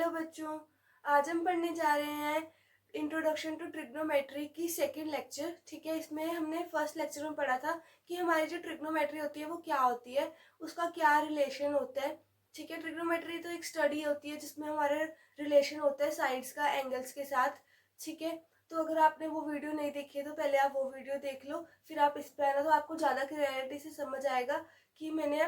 Hello बच्चों, आज हम पढ़ने जा रहे हैं इंट्रोडक्शन टू ट्रिग्नोमेट्री की सेकंड लेक्चर। ठीक है, इसमें हमने फर्स्ट लेक्चर में पढ़ा था कि हमारी जो ट्रिग्नोमेट्री होती है वो क्या होती है, उसका क्या रिलेशन होता है। ठीक है, ट्रिग्नोमेट्री तो एक स्टडी होती है जिसमें हमारे रिलेशन होता है साइड्स का एंगल्स के साथ। ठीक है, तो अगर आपने वो वीडियो नहीं देखी है तो पहले आप वो वीडियो देख लो, फिर आप इस पर आना तो आपको ज़्यादा क्लियरिटी से समझ आएगा कि मैंने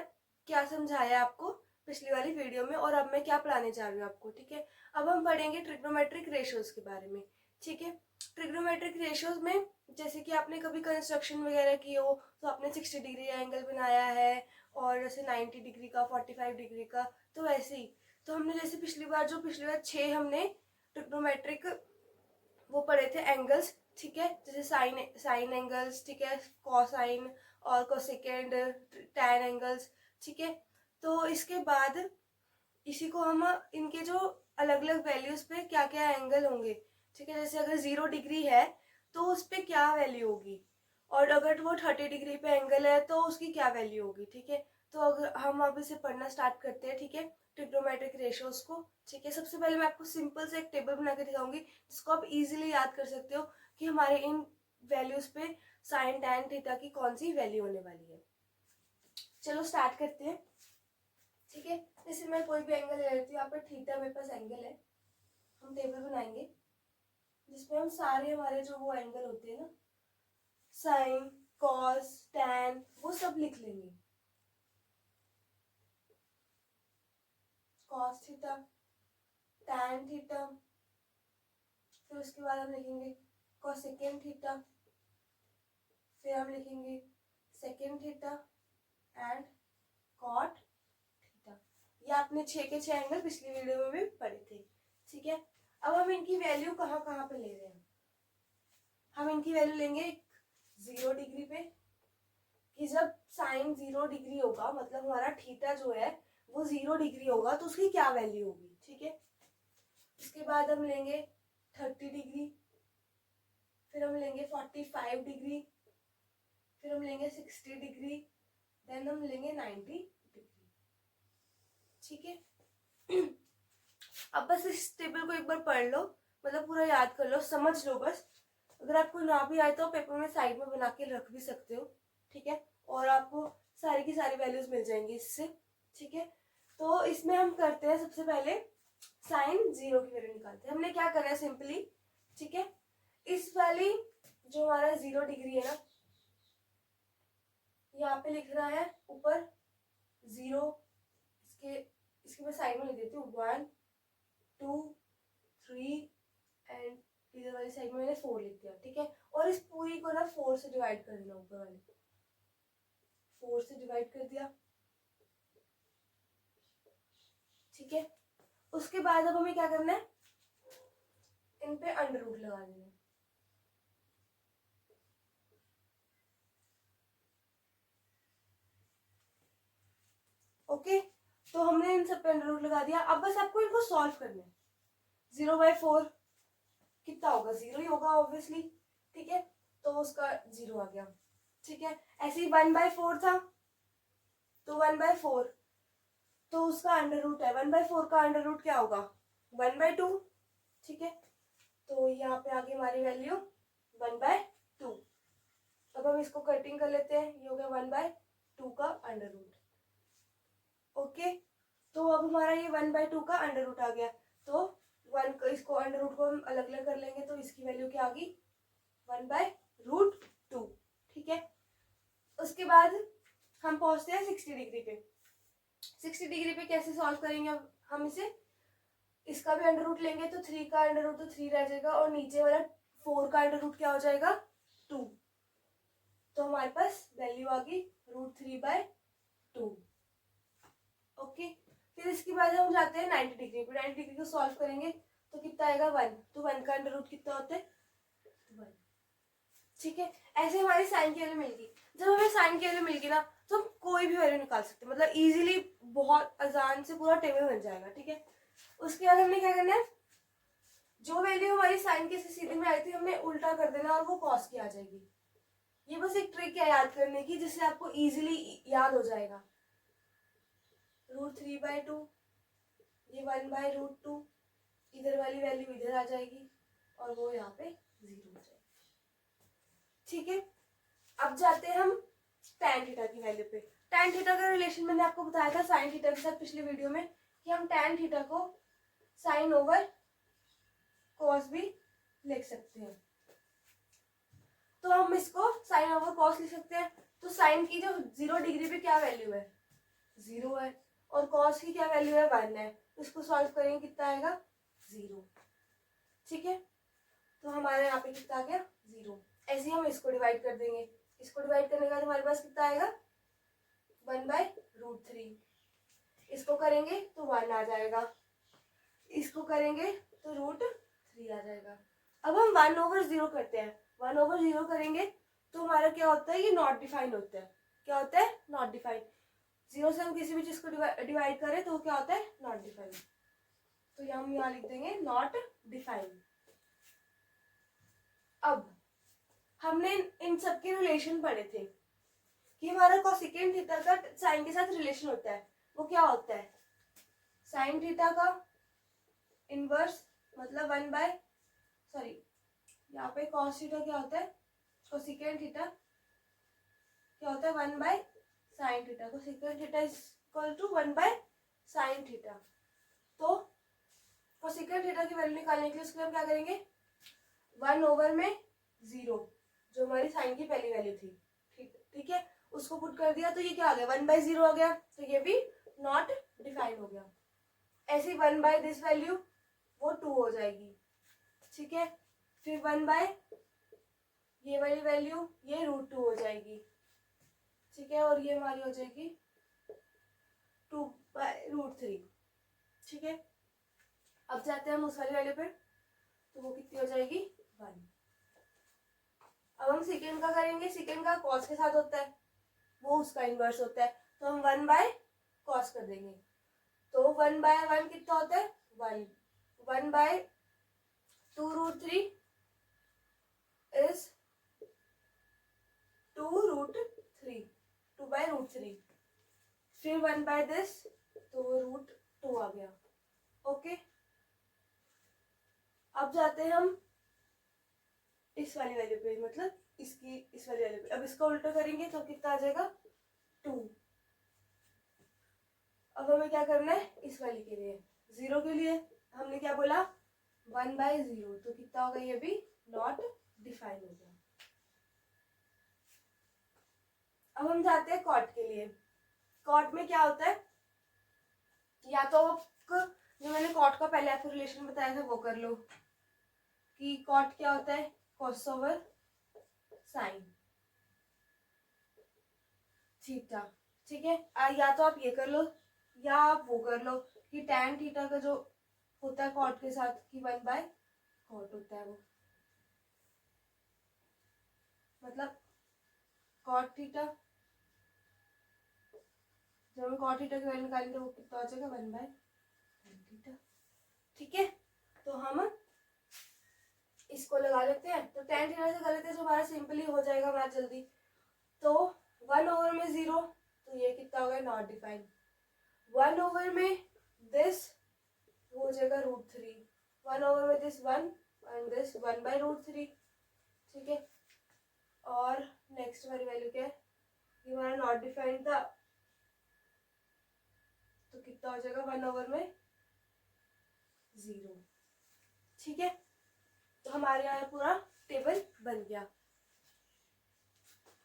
क्या समझाया आपको पिछली वाली वीडियो में और अब मैं क्या पढ़ाने जा रही हूँ आपको। ठीक है, अब हम पढ़ेंगे ट्रिग्नोमेट्रिक रेशियोज के बारे में। ठीक है, ट्रिग्नोमेट्रिक रेशियोज में जैसे कि आपने कभी कंस्ट्रक्शन वगैरह की हो तो आपने 60 डिग्री एंगल बनाया है और जैसे 90 डिग्री का, 45 डिग्री का, तो वैसे ही तो हमने जैसे पिछली बार 6 हमने ट्रिग्नोमेट्रिक वो पढ़े थे एंगल्स। ठीक है, जैसे साइन साइन एंगल्स, ठीक है, कॉसाइन और कोसेकेंड, टैन एंगल्स। ठीक है, तो इसके बाद इसी को हम इनके जो अलग अलग वैल्यूज पे क्या क्या एंगल होंगे। ठीक है, जैसे अगर 0 डिग्री है तो उस पे क्या वैल्यू होगी, और अगर वो 30 डिग्री पे एंगल है तो उसकी क्या वैल्यू होगी। ठीक है, तो अगर हम अब इसे पढ़ना स्टार्ट करते हैं। ठीक है, ट्रिग्नोमेट्रिक रेशियोज को। ठीक है, सबसे पहले मैं आपको सिंपल से एक टेबल बना के दिखाऊंगी जिसको आप इजीली याद कर सकते हो कि हमारे इन वैल्यूज पे साइन टैन थीटा की कौन सी वैल्यू होने वाली है। चलो स्टार्ट करते हैं। ठीक है, जैसे मैं कोई भी एंगल ले लेती हूँ, यहाँ पर थीटा मेरे पास एंगल है। हम टेबल बनाएंगे जिसमें हम सारे हमारे जो वो एंगल होते हैं ना, साइन, कॉस, टैन, वो सब लिख लेंगे। कॉस थीटा, टैन थीटा, फिर उसके बाद हम लिखेंगे कोसेकेंड थीटा, फिर हम लिखेंगे secant theta and cot theta. ये आपने 6 के 6 एंगल पिछली वीडियो में भी पढ़े थे। ठीक है, अब हम इनकी वैल्यू कहाँ कहाँ पे ले रहे हैं। हम इनकी वैल्यू लेंगे 0 डिग्री पे, कि जब साइन 0 डिग्री होगा मतलब हमारा थीटा जो है वो 0 डिग्री होगा तो उसकी क्या वैल्यू होगी। ठीक है, इसके बाद हम लेंगे 30 डिग्री, फिर हम लेंगे 45 डिग्री, फिर हम लेंगे 60 डिग्री, देन हम लेंगे 90 डिग्री। ठीक है, अब बस इस टेबल को एक बार पढ़ लो, मतलब पूरा याद कर लो, समझ लो बस। अगर आपको ना भी आए तो पेपर में साइड में बना के रख भी सकते हो। ठीक है, और आपको सारी की सारी वैल्यूज मिल जाएंगी इससे। ठीक है, तो इसमें हम करते हैं सबसे पहले साइन 0 की वैल्यू निकालते हैं। हमने क्या करना है सिंपली, ठीक है, इस वाली जो हमारा 0 डिग्री है ना, यहाँ पे लिख रहा है ऊपर 0, इसके मैं साइड में लिख देती हूँ 1 2 3 एंड इधर वाली साइड में मैंने 4 लिख दिया। ठीक है, और इस पूरी को ना 4 से डिवाइड कर देना, ऊपर वाले 4 से डिवाइड कर दिया। ठीक है, उसके बाद अब हमें क्या करना है, इन पे अंडर रूट लगा देना है। ओके, तो हमने इन सब पे अंडर रूट लगा दिया। अब बस आपको इनको सॉल्व करना है। 0/4 कितना होगा, 0 ही होगा ऑब्वियसली। ठीक है, तो उसका 0 आ गया। ठीक है, ऐसे ही 1/4 था तो 1/4, तो उसका अंडर रूट है 1/4 का अंडर रूट क्या होगा 1/2। ठीक है, तो यहाँ पे आगे हमारी वैल्यू 1/2। अब हम इसको कटिंग कर लेते हैं, ये हो गया 1/2 का अंडर रूट। ओके, तो अब हमारा ये 1/2 का अंडर रूट आ गया, तो इसको अंडर रूट को हम अलग अलग कर लेंगे तो इसकी वैल्यू क्या आ गई 1/√2। ठीक है, उसके बाद हम पहुंचते हैं 60 डिग्री पे। 60 डिग्री पे कैसे सॉल्व करेंगे, अब हम इसे, इसका भी अंडर रूट लेंगे तो 3 का अंडर रूट तो 3 रह जाएगा और नीचे वाला 4 का अंडर रूट क्या हो जाएगा 2। तो हमारे पास वैल्यू आ गई √3/2। ओके, फिर इसके बाद हम जाते हैं 90 डिग्री पे। 90 डिग्री को सॉल्व करेंगे तो कितना आएगा 1, तो 1 का अंडर रूट कितना होता है 1। ठीक है, ऐसे हमारी साइन की वैल्यू मिल गई। जब हमें साइन की वैल्यू मिल गई ना तो हम कोई भी वैल्यू निकाल सकते हैं, मतलब इजीली, बहुत आसान से पूरा टेबल बन जाएगा। ठीक है, उसके बाद हमने क्या करना है, जो वैल्यू हमारी साइन के सीधे में आई थी हमने उल्टा कर देना और वो कॉस की आ जाएगी। ये बस एक ट्रिक है याद करने की जिससे आपको इजीली याद हो जाएगा। √3/2, ये 1/√2, इधर वाली वैल्यू इधर आ जाएगी और वो यहाँ पे 0 हो जाएगी। ठीक है, अब जाते हैं हम tan थीटा की वैल्यू पे। tan थीटा का रिलेशन मैंने आपको बताया था sin थीटा के साथ पिछले वीडियो में कि हम tan थीटा को sin ओवर cos भी लिख सकते हैं। तो हम इसको sin ओवर cos लिख सकते हैं। तो sin की जो 0 डिग्री पे क्या वैल्यू है, 0 है, और cos की क्या वैल्यू है, 1 है। तो इसको सॉल्व करेंगे, कितना आएगा, 0। ठीक है, तो हमारे यहाँ पे कितना आ गया, 0। ऐसे ही हम इसको डिवाइड कर देंगे। इसको डिवाइड करने के बाद हमारे पास कितना आएगा, 1/√3। इसको करेंगे तो 1 आ जाएगा, इसको करेंगे तो √3 आ जाएगा। अब हम 1/0 करते हैं। 1/0 करेंगे तो हमारा क्या होता है, ये नॉट डिफाइंड होता है। क्या होता है, नॉट डिफाइंड। 0 से हम किसी भी चीज को डिवाइड करें तो क्या होता है, नॉट डिफाइंड। तो हम यहाँ लिख देंगे नॉट डिफाइंड। अब हमने इन सब के रिलेशन पढ़े थे कि हमारा कोसेकेंट थीटा का साइन के साथ रिलेशन होता है। वो क्या होता है, साइन थीटा का इनवर्स मतलब यहाँ पे कॉस थीटा क्या होता है, कोसेकेंट थीटा क्या होता है, 1/sin theta. Cosecant theta is equal to 1/sin theta. तो कोसेकेंट थीटा की वैल्यू निकालने के लिए उसके लिए हम क्या करेंगे, 1/0 जो हमारी साइन की पहली वैल्यू थी, ठीक है, उसको पुट कर दिया तो ये क्या आ गया, 1/0 आ गया। तो ये भी नॉट डिफाइंड हो गया। ऐसे 1/दिस वैल्यू वो 2 हो जाएगी। ठीक है, फिर 1/ ये वाली वैल्यू ये √2 हो जाएगी। ठीक है, और ये हमारी हो जाएगी 2/√3। ठीक है, अब जाते हैं हम उस वाली वैल्यू पे, तो वो कितनी हो जाएगी, 1। अब हम सेकेंड का करेंगे। सेकेंड का कॉस के साथ होता है, वो उसका इनवर्स होता है, तो हम 1/cos कर देंगे। तो 1/1 कितना होता है, 1। 1/2√3 इज 2√3, 2/√3। फिर 1/this तो √2 आ गया। ओके, अब जाते हैं हम इस वाली वैल्यू पे, मतलब इसकी इस वाली वैल्यू पे। अब इसका उल्टा करेंगे तो कितना आ जाएगा, 2। अब हमें क्या करना है, इस वाली के लिए 0 के लिए हमने क्या बोला, 1/0। तो कितना होगा, ये भी नॉट डिफाइन हो गया। अब हम जाते हैं कॉट के लिए। कॉट में क्या होता है, या तो जो मैंने कॉट का पहले आपको रिलेशन बताया था वो कर लो कि कॉट क्या होता है, कॉस ओवर साइन थीटा। ठीक है, या तो आप ये कर लो या आप वो कर लो कि tan थीटा का जो होता है कॉट के साथ कि 1/cot होता है वो, मतलब कॉट थीटा, जब हम कॉट थीटा की वैल्यू निकालेंगे वो कितना हो जाएगा, 1/tan थीटा। ठीक है, तो हम इसको लगा लेते हैं। तो tan थीटा से कर लेते हैं, जो हमारा सिंपली हो जाएगा मैथ जल्दी। तो 1/0 तो ये कितना हो गया, नॉट डिफाइंड। 1/this हो जाएगा √3। 1/this 1 and this 1/√3। ठीक है, और नेक्स्ट वाली वैल्यू क्या है, ये हमारा नॉट डिफाइंड था, तो कितना हो जाएगा, 1/0। ठीक है, तो हमारे यहाँ पूरा टेबल बन गया।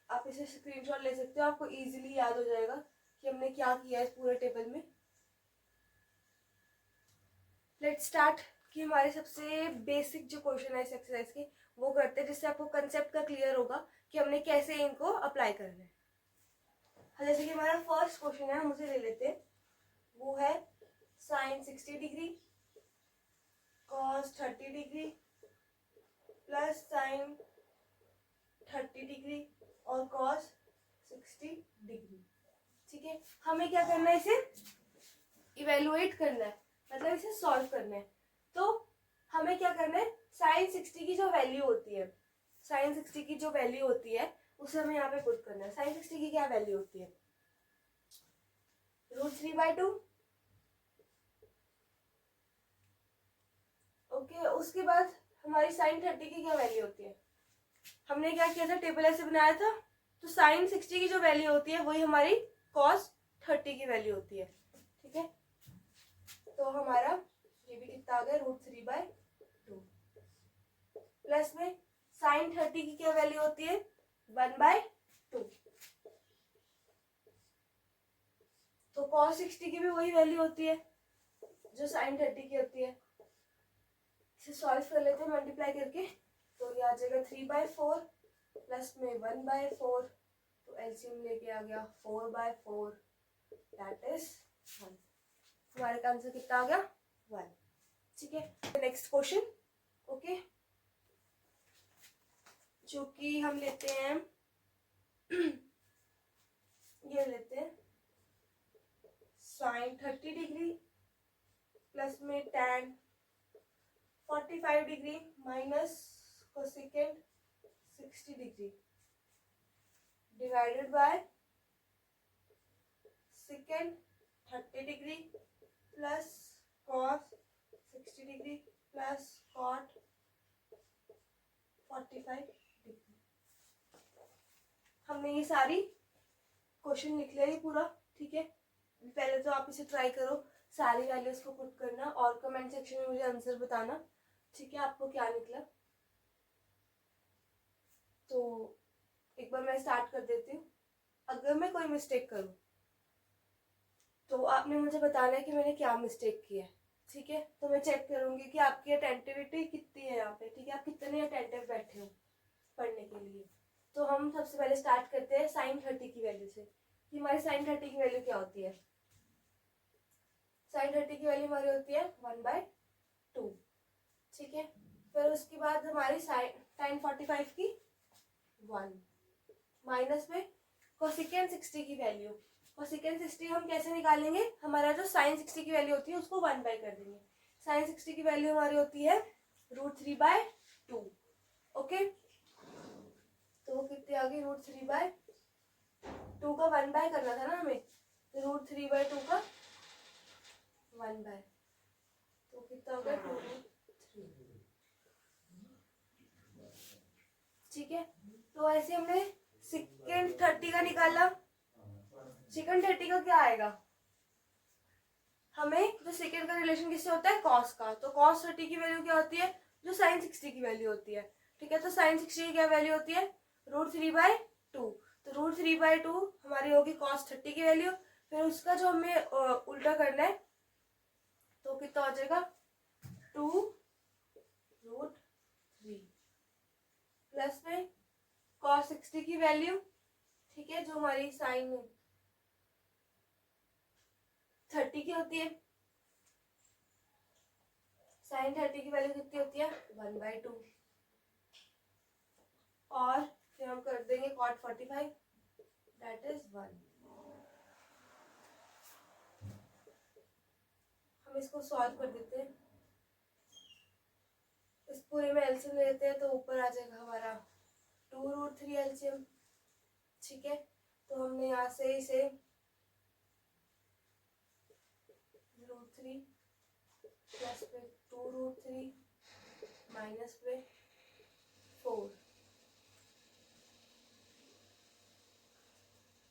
आप इसे स्क्रीनशॉट ले सकते हो, आपको इजीली याद हो जाएगा कि हमने क्या किया है इस पूरे टेबल में। लेट्स स्टार्ट कि हमारे सबसे बेसिक जो क्वेश्चन है इस एक्सरसाइज के वो करते हैं, जिससे आपको कंसेप्ट का क्लियर होगा कि हमने कैसे इनको अप्लाई करना है। जैसे कि हमारा फर्स्ट क्वेश्चन है, हम उसे ले लेते हैं। वो है sin 60 degree cos 30 degree plus sin 30 degree और cos 60 डिग्री। ठीक है, हमें क्या करना है, इसे इवेलुएट करना है, मतलब इसे सॉल्व करना है। तो हमें क्या करना है, sin 60 की जो वैल्यू होती है, sin 60 की जो वैल्यू होती है उसे हमें यहाँ पे पुट करना है। sin 60 की क्या वैल्यू होती है, √3/2 उसके बाद हमारी साइन 30 की क्या वैल्यू होती है? हमने क्या किया था, टेबल ऐसे बनाया था, तो साइन 60 की जो वैल्यू होती है वही हमारी कॉस 30 की वैल्यू होती है। ठीक है, तो हमारा ये भी कितना आ गया, √3/2 प्लस में साइन 30 की क्या वैल्यू होती है, 1/2। तो कॉस 60 की भी वही वैल्यू होती है जो साइन 30 की होती है। इसे सॉल्व कर लेते हैं मल्टीप्लाई करके, तो ये आ जाएगा 3/4 प्लस में 1/4, तो एलसीएम लेके आ गया 4/4, दैट इज 1। हमारे का आंसर कितना आ गया, 1। ठीक है, नेक्स्ट क्वेश्चन। ओके, जो कि हम लेते हैं ये लेते हैं साइन 30 डिग्री प्लस में tan 45 degree minus cosecant 60 degree divided by secant 30 degree plus cos 60 degree plus cot 45 degree. हमने ये सारी क्वेश्चन लिख लिया ये पूरा। ठीक है, पहले तो आप इसे ट्राई करो, सारी वैल्यूज को पुट करना और कमेंट सेक्शन में मुझे आंसर बताना। ठीक है, आपको क्या निकला। तो एक बार मैं स्टार्ट कर देती हूँ। अगर मैं कोई मिस्टेक करूँ तो आपने मुझे बताना है कि मैंने क्या मिस्टेक की है। ठीक है, तो मैं चेक करूंगी कि आपकी अटेंटिविटी कितनी है यहाँ पे। ठीक है, आप कितने अटेंटिव बैठे हो पढ़ने के लिए। तो हम सबसे पहले स्टार्ट करते हैं साइन 30 की वैल्यू से, कि हमारी साइन 30 की वैल्यू क्या होती है। साइन 30 की वैल्यू हमारी होती है 1/2। ठीक है, फिर उसके बाद हमारी साइन tan 45 की 1 माइनस में कोसेकेंट 60 की वैल्यू। कोसेकेंट 60 हम कैसे निकालेंगे, हमारा जो साइन 60 की वैल्यू होती है उसको 1 बाय कर देंगे। साइन 60 की वैल्यू हमारी होती है √3/2। ओके, तो वो कितनी आ गई, √3/2 का 1 बाय करना था ना हमें, तो √3/2 का 1 बाय, तो कितना हो गया 2√3। ठीक है, तो ऐसे हमने सेकेंड 30 का निकाला। सेकेंड 30 का क्या आएगा, हमें जो सेकेंड का रिलेशन किससे होता है, कॉस का। तो कॉस 30 की वैल्यू क्या होती है, जो साइन 60 की वैल्यू होती है। ठीक है, तो साइन 60 की क्या वैल्यू होती है, √3/2। तो √3/2 हमारी होगी कॉस 30 की वैल्यू। फिर उसका जो हमें उल्टा करना है, तो कितना हो जाएगा 2√3 प्लस में कॉस 60 की वैल्यू। ठीक है, जो हमारी साइन 30 की होती है। साइन 30 की वैल्यू कितनी होती है, 1/2। और फिर हम कर देंगे कॉट 45, दैट इज 1। हम इसको सॉल्व कर देते हैं, इस पूरे में एलसीएम लेते हैं, तो ऊपर आ जाएगा हमारा 2√3 एलसीएम। ठीक है, तो हमने यहाँ से इसे √3 प्लस पे 2√3 माइनस पे 4।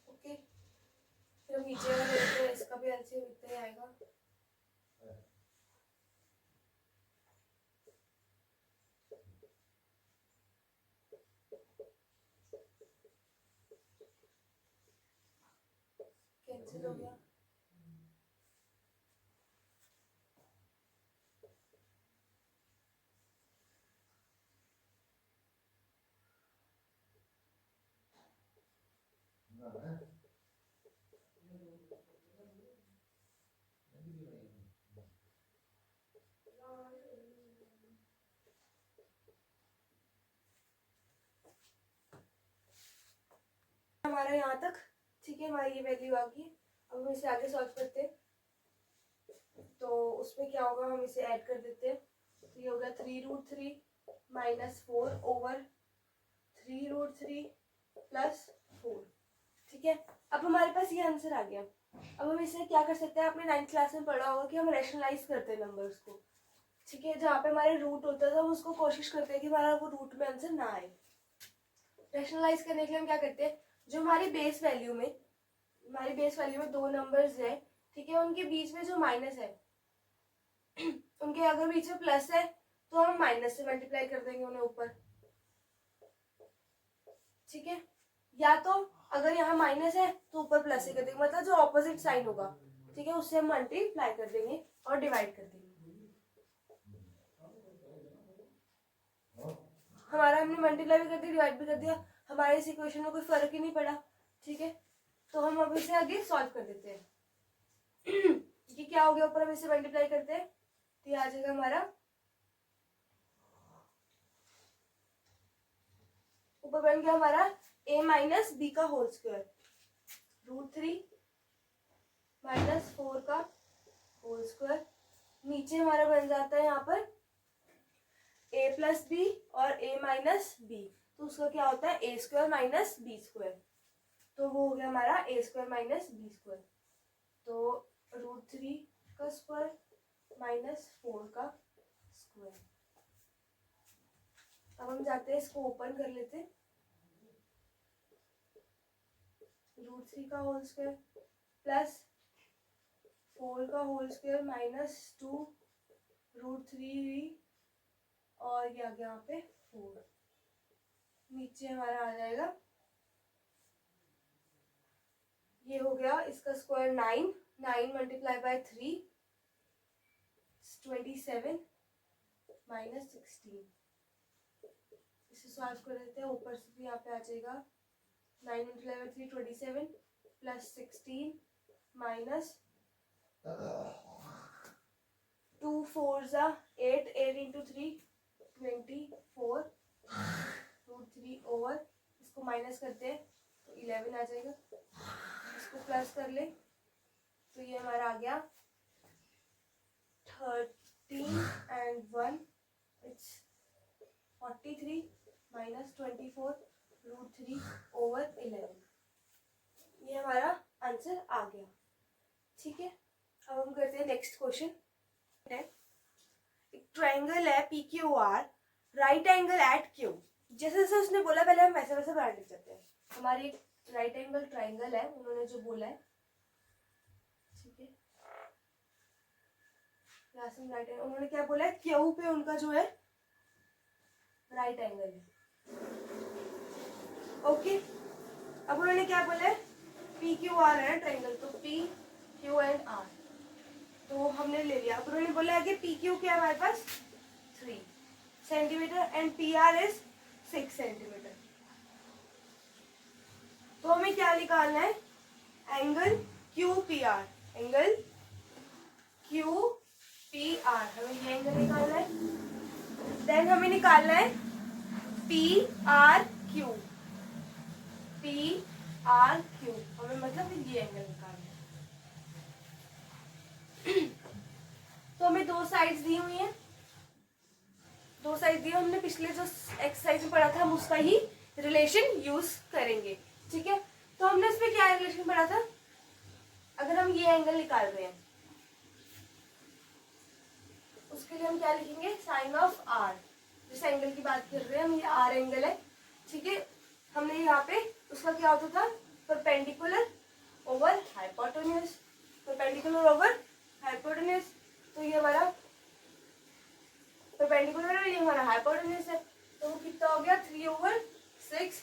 ओके, फिर हम नीचे वाला लेते हैं, इसका भी एलसीएम इतना ही आएगा। कैंसिल हो गया। हमारा यहाँ तक। ठीक है, हमारी ये वैल्यू आ गई। अब हम इसे आगे सॉल्व करते हैं, तो उसमें क्या होगा, हम इसे ऐड कर देते हैं। तो ये होगा 3√3 माइनस 4 ओवर 3√3 प्लस 4। ठीक है, अब हमारे पास ये आंसर आ गया। अब हम इसे क्या कर सकते हैं, आपने 9th क्लास में पढ़ा होगा कि हम रैशनलाइज करते हैं नंबर्स को। ठीक है, जहाँ पे हमारे रूट होता है तो हम उसको कोशिश करते हैं कि हमारा वो रूट में आंसर ना आए। रैशनलाइज करने के लिए हम क्या करते हैं, जो हमारी बेस वैल्यू में दो नंबर्स है, ठीक है, उनके बीच में जो माइनस है उनके अगर बीच में प्लस है तो हम माइनस से मल्टीप्लाई कर देंगे उन्हें ऊपर, ठीक है, या तो अगर यहाँ माइनस है तो ऊपर प्लस ही कर देंगे, मतलब जो ऑपोजिट साइन होगा, ठीक है, उससे हम मल्टीप्लाई कर देंगे और डिवाइड कर देंगे। हमारा हमने मल्टीप्लाई भी कर दिया, डिवाइड भी कर दिया, हमारे इस इक्वेशन में कोई फर्क ही नहीं पड़ा, ठीक है। तो हम अब इसे आगे सॉल्व कर देते हैं। ये क्या हो गया, ऊपर हम इसे मल्टीप्लाई करते हैं तो ये आ जाएगा हमारा, ऊपर बन गया हमारा a माइनस बी का होल स्क्वायर, √3 माइनस 4 का होल स्क्वायर, नीचे हमारा बन जाता है यहाँ पर a प्लस बी और a माइनस बी, तो उसका क्या होता है a square minus b square, तो वो हो गया हमारा a square minus b square, तो √3 का स्क्वायर माइनस 4 का स्क्वायर। अब हम जाते हैं, इसको ओपन कर लेते हैं, √3 का होल स्क्वायर प्लस 4 का होल स्क्वायर माइनस 2 √3 और ये आ गया यहाँ पे 4, नीचे हमारा आ जाएगा, ये हो गया इसका स्क्वायर 9 मल्टीप्लाई बाय 3 27 माइनस 16, इसे सॉल्व कर देते हैं, ऊपर से भी यहाँ पे आ जाएगा 9 multiply by 3 27 plus 16 minus 2 4 8 8 into 3 24 √3 over, इसको माइनस करते हैं तो 11 आ जाएगा, इसको प्लस कर ले तो ये हमारा आ गया 13 and 1 it's 43 माइनस 24 √3 ओवर 11, ये हमारा आंसर आ गया, ठीक है। अब हम करते हैं नेक्स्ट क्वेश्चन। एक ट्रायंगल है P Q R, right angle at Q, जैसे जैसे उसने बोला पहले हम वैसे वैसे बनाने लग जाते हैं। हमारी एक राइट एंगल ट्रायंगल है, उन्होंने जो बोला है, ठीक है, राइट एंगल, उन्होंने क्या बोला है, क्यू पे उनका जो है राइट एंगल है, ओके। अब उन्होंने क्या बोला है, पी क्यू आर है ट्रायंगल, तो पी क्यू एंड आर, तो हमने ले लिया। अब उन्होंने बोला है कि पी क्यू क्या है हमारे पास 3 centimetre and P R is 6 centimetre, तो हमें क्या निकालना है, angle Q P R, angle Q P R, हमें ये एंगल निकालना है। देन हमें निकालना है P R Q, P R Q, हमें मतलब ये एंगल निकालना है। तो हमें दो साइड्स दी हुई हैं, दो साइड दी, हमने पिछले जो एक्सरसाइज में पढ़ा था हम उसका ही रिलेशन यूज करेंगे, ठीक है। तो हमने इसमें क्या रिलेशन पढ़ा था, अगर हम ये एंगल निकाल रहे हैं उसके लिए हम क्या लिखेंगे, साइन ऑफ आर, जिस एंगल की बात कर रहे हैं हम, ये आर एंगल है, ठीक है। हमने यहाँ पे उसका क्या होता था, perpendicular over hypotenuse, perpendicular over hypotenuse, तो ये हमारा परपेंडिकुलर है, ये हमारा हाइपोटेन्यूज है, तो वो कितना हो गया 3/6,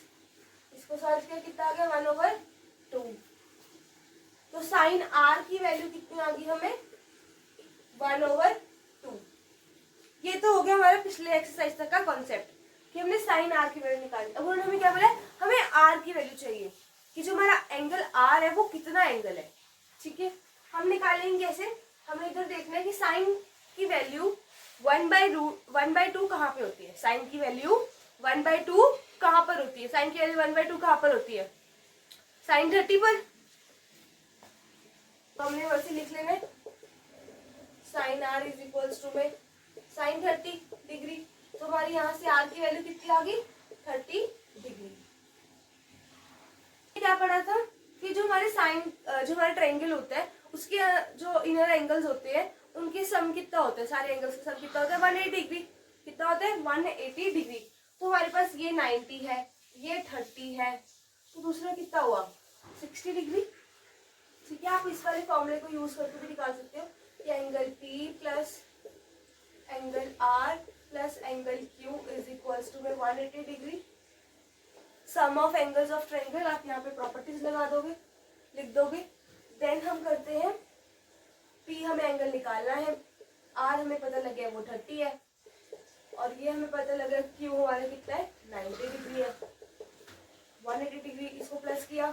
इसको सॉल्व किया कितना आ गया 1/2, तो साइन आर की वैल्यू कितनी आ गई हमें 1/2। ये तो हो गया हमारा पिछले एक्सरसाइज तक का कॉन्सेप्ट कि हमने साइन आर की वैल्यू निकाली। अब उन्होंने हमें क्या बोला, हमें आर की वैल्यू चाहिए कि जो हमारा एंगल आर है वो कितना एंगल है, ठीक है। हम निकालेंगे कैसे, हमें इधर देखना है कि साइन की वैल्यू 1/2 कहाँ पे होती है, साइन की वैल्यू 1/2 कहाँ पर होती है, साइन की वैल्यू 1/2 कहाँ पर होती है, साइन 30 पर, तो हमने वैसे लिख लेना है sine R is equals to में साइन 30 डिग्री, तो हमारी यहाँ से आर की वैल्यू कितनी आ गई 30 डिग्री। क्या पढ़ा था कि जो हमारे साइन, जो हमारा ट्रायंगल होता है उसके जो इनर एंगल्स होते हैं उनके सम कितना होता है, सारे एंगल्स का सम कितना होता है 180 डिग्री। कितना होता है 180 डिग्री। तो हमारे पास ये 90 है, ये 30 है, तो दूसरा कितना हुआ 60 डिग्री। ठीक है, आप इस वाले फॉर्मूले को यूज करके भी निकाल सकते हो कि angle P plus angle R plus angle Q is equals to 180 degree. Sum of angles of triangle आप यहाँ पे प्रॉपर्टीज लगा दोगे, लिख दोगे। देन हम करते हैं P हमें एंगल निकालना है, R हमें पता लग गया वो 30 है, और ये हमें पता लगा Q हमारा कितना है 90 डिग्री है। 180 डिग्री इसको प्लस किया,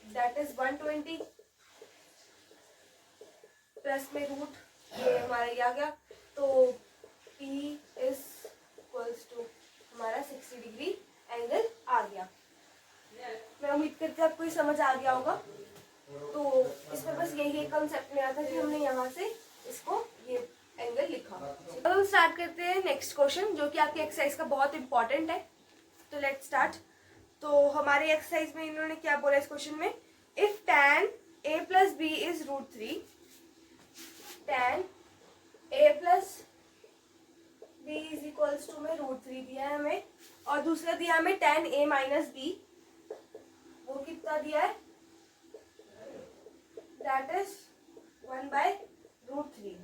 दैट इज 120 प्लस में रूट, ये हमारा ये आ गया। तो P इज इक्वल्स टू हमारा 60 डिग्री एंगल आ गया। मैं उम्मीद करती हूँ आपको ये समझ आ गया होगा। तो इसमें बस यही कंसेप्ट में आता है कि हमने यहाँ से इसको ये एंगल लिखा। अब हम स्टार्ट करते हैं नेक्स्ट क्वेश्चन, जो कि आपकी एक्सरसाइज का बहुत इंपॉर्टेंट है। तो लेट्स स्टार्ट। तो हमारे एक्सरसाइज में इन्होंने क्या बोला इस क्वेश्चन में, if tan a plus b is √3, tan a plus b is equals to में √3 दिया है हमें, और दूसरा दिया हमें tan a माइनस बी, वो कितना दिया है दैट इज 1/√3।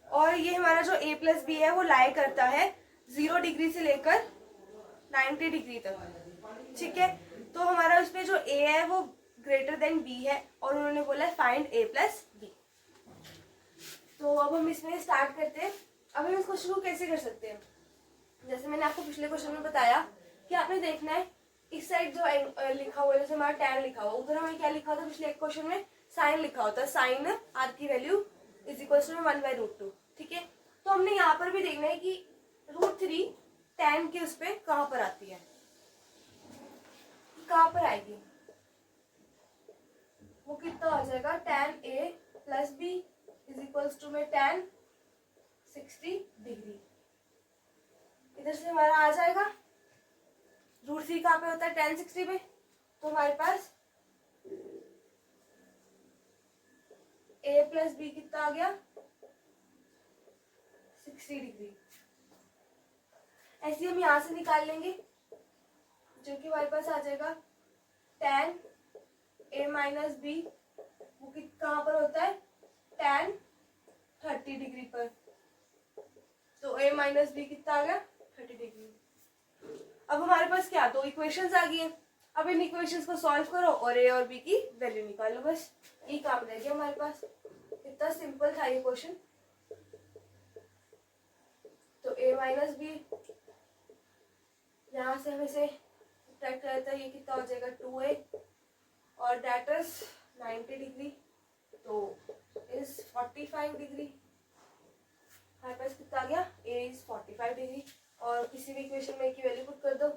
और ये हमारा जो a प्लस बी है वो लाई करता है 0 डिग्री से लेकर 90 डिग्री तक। ठीक है, तो हमारा उसमें जो a है वो ग्रेटर देन b है, और उन्होंने बोला फाइंड a प्लस बी। तो अब हम इसमें स्टार्ट करते हैं। अब हम इस क्वेश्चन को कैसे कर सकते हैं, जैसे मैंने आपको पिछले क्वेश्चन में बताया कि आपने देखना है इस साइड जो लिखा हुआ है, जैसे हमारा tan लिखा हुआ, उधर हमें क्या लिखा था पिछले क्वेश्चन में, साइन लिखा होता है, साइन r की वैल्यू इज इक्वल टू 1/√2। ठीक है, तो हमने यहाँ पर भी देखना है कि √3 tan के उस पे कहाँ पर आती है, कहाँ पर आएगी, वो कितना हो जाएगा tan a plus b is equal to में tan 60 डिग्री। इधर से हमारा आ जाएगा √3 कहाँ पे होता है tan 60 पे, तो हमारे पास a प्लस बी कितना आ गया 60 डिग्री। ऐसे हम यहां से निकाल लेंगे, जो कि हमारे पास आ जाएगा tan a माइनस बी, वो कहाँ पर होता है tan 30 डिग्री पर, तो a माइनस बी कितना आ गया 30 डिग्री। अब हमारे पास क्या दो इक्वेशंस आ गई है, अब इन इक्वेशंस को सॉल्व करो और a और b की वैल्यू निकालो, बस ये काम रह गया हमारे पास। इतना सिंपल था ये क्वेश्चन। तो a माइनस बी यहाँ से हमें से सब्ट्रैक्ट करता है, ये कितना हो जाएगा 2a, और दैट इज 90 डिग्री, तो इज 45 डिग्री। हमारे पास कितना आ गया a इज 45 डिग्री, और किसी भी इक्वेशन में की वैल्यू पुट कर दो,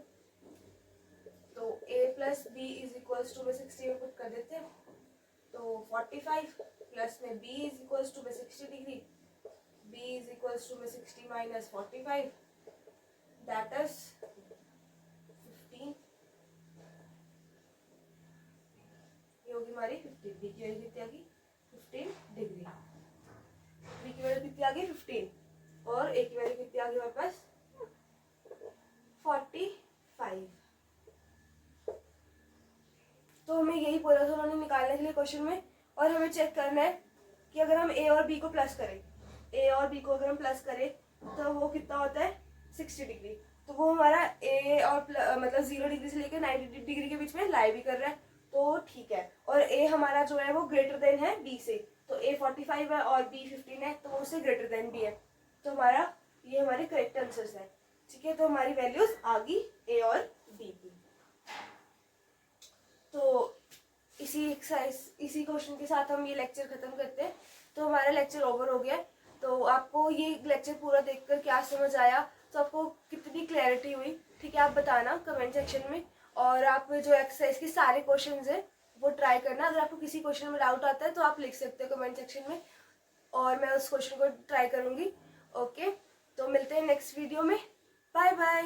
तो a plus b is equals to में 60 में पुट कर देते हैं, तो 45 प्लस में b इज इक्वल्स टू में 60 degree, b is equals to में 60 माइनस 45, दैट इज 15। ये होगी हमारी 15, b की वैल्यू कितनी आ गई 15 डिग्री, b की वैल्यू कितनी आ गई 15, और a की वैल्यू कितनी आ गई हमारे पास 45। तो हमें यही बोला था उन्होंने निकालने के लिए क्वेश्चन में, और हमें चेक करना है कि अगर हम a और b को प्लस करें, a और b को अगर हम प्लस करें तो वो कितना होता है 60 डिग्री। तो वो हमारा a और मतलब 0 डिग्री से लेकर 90 डिग्री के बीच में लाई भी कर रहा है, तो ठीक है। और a हमारा जो है वो ग्रेटर देन है b से, तो a 45 है और b 15 है, तो उससे ग्रेटर देन b है, तो हमारा ये हमारे करेक्ट आंसर्स है। ठीक है, तो हमारी वैल्यूज आ गई a और b की। तो इसी क्वेश्चन के साथ हम ये लेक्चर खत्म करते हैं। तो हमारा लेक्चर ओवर हो गया। तो आपको ये लेक्चर पूरा देखकर क्या समझ आया, तो आपको कितनी क्लैरिटी हुई, ठीक है, आप बताना कमेंट सेक्शन में। और आप जो एक्सरसाइज के सारे क्वेश्चंस हैं वो ट्राई करना। अगर आपको किसी क्वेश्चन में डाउट आता है तो आप लिख सकते हो कमेंट सेक्शन में, और मैं उस क्वेश्चन को ट्राई करूंगी। ओके, तो मिलते हैं नेक्स्ट वीडियो में। Bye bye.